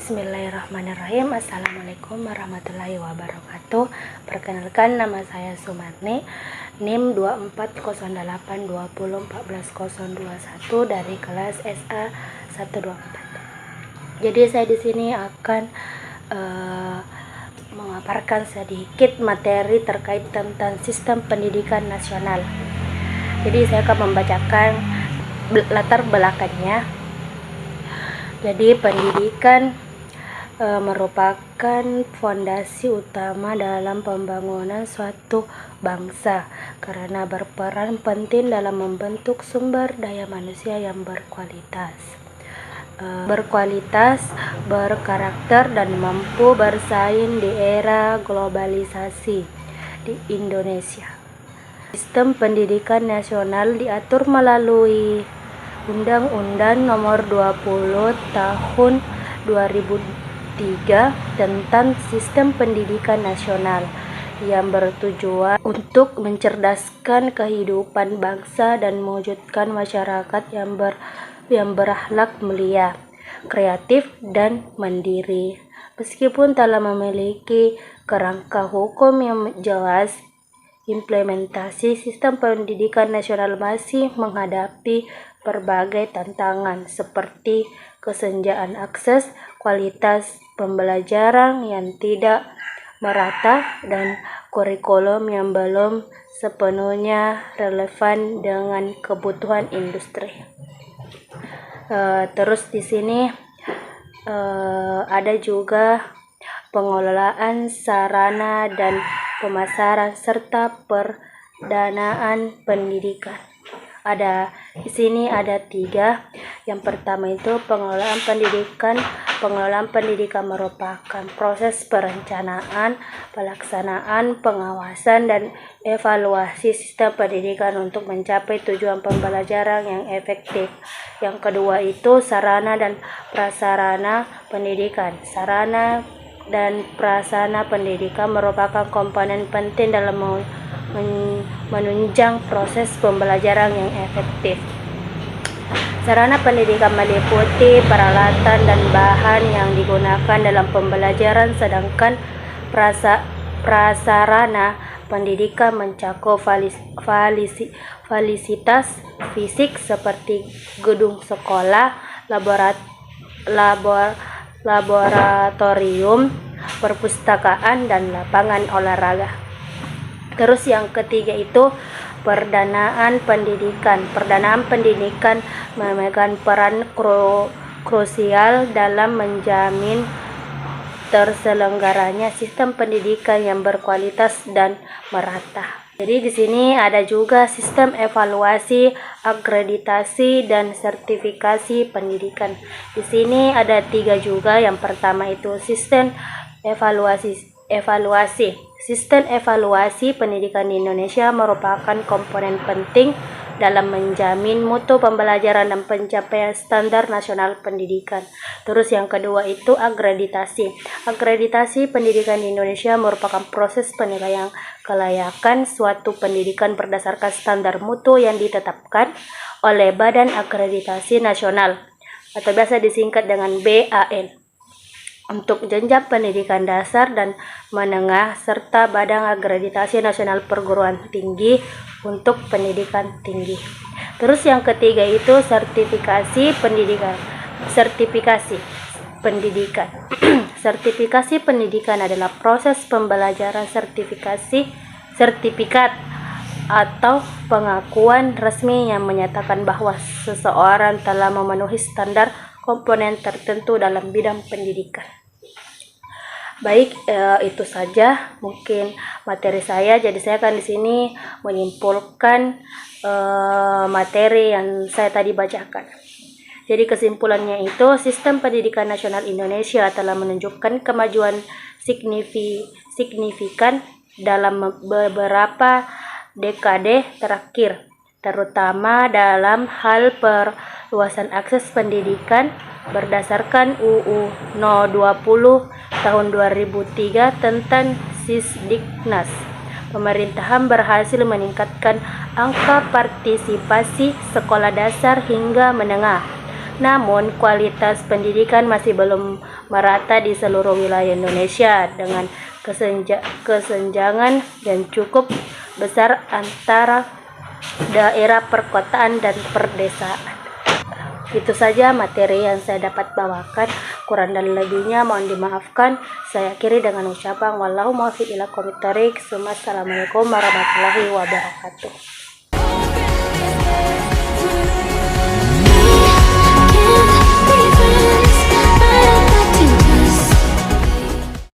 Bismillahirrahmanirrahim. Assalamualaikum warahmatullahi wabarakatuh. Perkenalkan, nama saya Sumarni, NIM 2408201401 dari kelas SA 124. Jadi saya di sini akan memaparkan sedikit materi terkait tentang sistem pendidikan nasional. Jadi saya akan membacakan latar belakangnya. Jadi pendidikan merupakan fondasi utama dalam pembangunan suatu bangsa karena berperan penting dalam membentuk sumber daya manusia yang berkualitas, berkarakter dan mampu bersaing di era globalisasi di Indonesia. Sistem pendidikan nasional diatur melalui Undang-Undang Nomor 20 Tahun 2003 tentang Sistem Pendidikan Nasional yang bertujuan untuk mencerdaskan kehidupan bangsa dan mewujudkan masyarakat yang berakhlak mulia, kreatif dan mandiri. Meskipun telah memiliki kerangka hukum yang jelas, implementasi sistem pendidikan nasional masih menghadapi berbagai tantangan seperti kesenjangan akses, kualitas pembelajaran yang tidak merata, dan kurikulum yang belum sepenuhnya relevan dengan kebutuhan industri. Terus di sini ada juga pengelolaan sarana dan pemasaran serta pendanaan pendidikan. Di sini ada 3. Yang pertama itu pengelolaan pendidikan. Pengelolaan pendidikan merupakan proses perencanaan, pelaksanaan, pengawasan, dan evaluasi sistem pendidikan untuk mencapai tujuan pembelajaran yang efektif. Yang kedua itu sarana dan prasarana pendidikan. Sarana dan prasarana pendidikan merupakan komponen penting dalam menunjang proses pembelajaran yang efektif. Sarana pendidikan meliputi peralatan dan bahan yang digunakan dalam pembelajaran, sedangkan prasarana pendidikan mencakup fasilitas fisik seperti gedung sekolah, laboratorium, perpustakaan, dan lapangan olahraga. Terus yang ketiga itu pendanaan pendidikan. Pendanaan pendidikan memegang peran krusial dalam menjamin terselenggaranya sistem pendidikan yang berkualitas dan merata. Jadi di sini ada juga sistem evaluasi, akreditasi, dan sertifikasi pendidikan. Di sini ada 3 juga. Yang pertama itu sistem evaluasi. Sistem evaluasi pendidikan di Indonesia merupakan komponen penting dalam menjamin mutu pembelajaran dan pencapaian standar nasional pendidikan. Terus yang kedua itu akreditasi. Akreditasi pendidikan di Indonesia merupakan proses penilaian kelayakan suatu pendidikan berdasarkan standar mutu yang ditetapkan oleh Badan Akreditasi Nasional atau biasa disingkat dengan BAN untuk jenjang pendidikan dasar dan menengah, serta Badan Akreditasi Nasional Perguruan Tinggi untuk pendidikan tinggi. Terus yang ketiga itu sertifikasi pendidikan. Sertifikasi pendidikan adalah proses pembelajaran sertifikat atau pengakuan resmi yang menyatakan bahwa seseorang telah memenuhi standar komponen tertentu dalam bidang pendidikan. Baik, itu saja mungkin materi saya. Jadi saya akan di sini menyimpulkan materi yang saya tadi bacakan. Jadi kesimpulannya itu sistem pendidikan nasional Indonesia telah menunjukkan kemajuan signifikan dalam beberapa dekade terakhir, terutama dalam hal perluasan akses pendidikan berdasarkan UU No 20 tahun 2003 tentang Sisdiknas. Pemerintahan berhasil meningkatkan angka partisipasi sekolah dasar hingga menengah, Namun, kualitas pendidikan masih belum merata di seluruh wilayah Indonesia dengan kesenjangan yang cukup besar antara daerah perkotaan dan perdesaan. Itu saja materi yang saya dapat bawakan. Kurang dan lebihnya mohon dimaafkan. Saya akhiri dengan ucapan wallahu muwaffiq ila aqwamit thoriq. Assalamualaikum warahmatullahi wabarakatuh.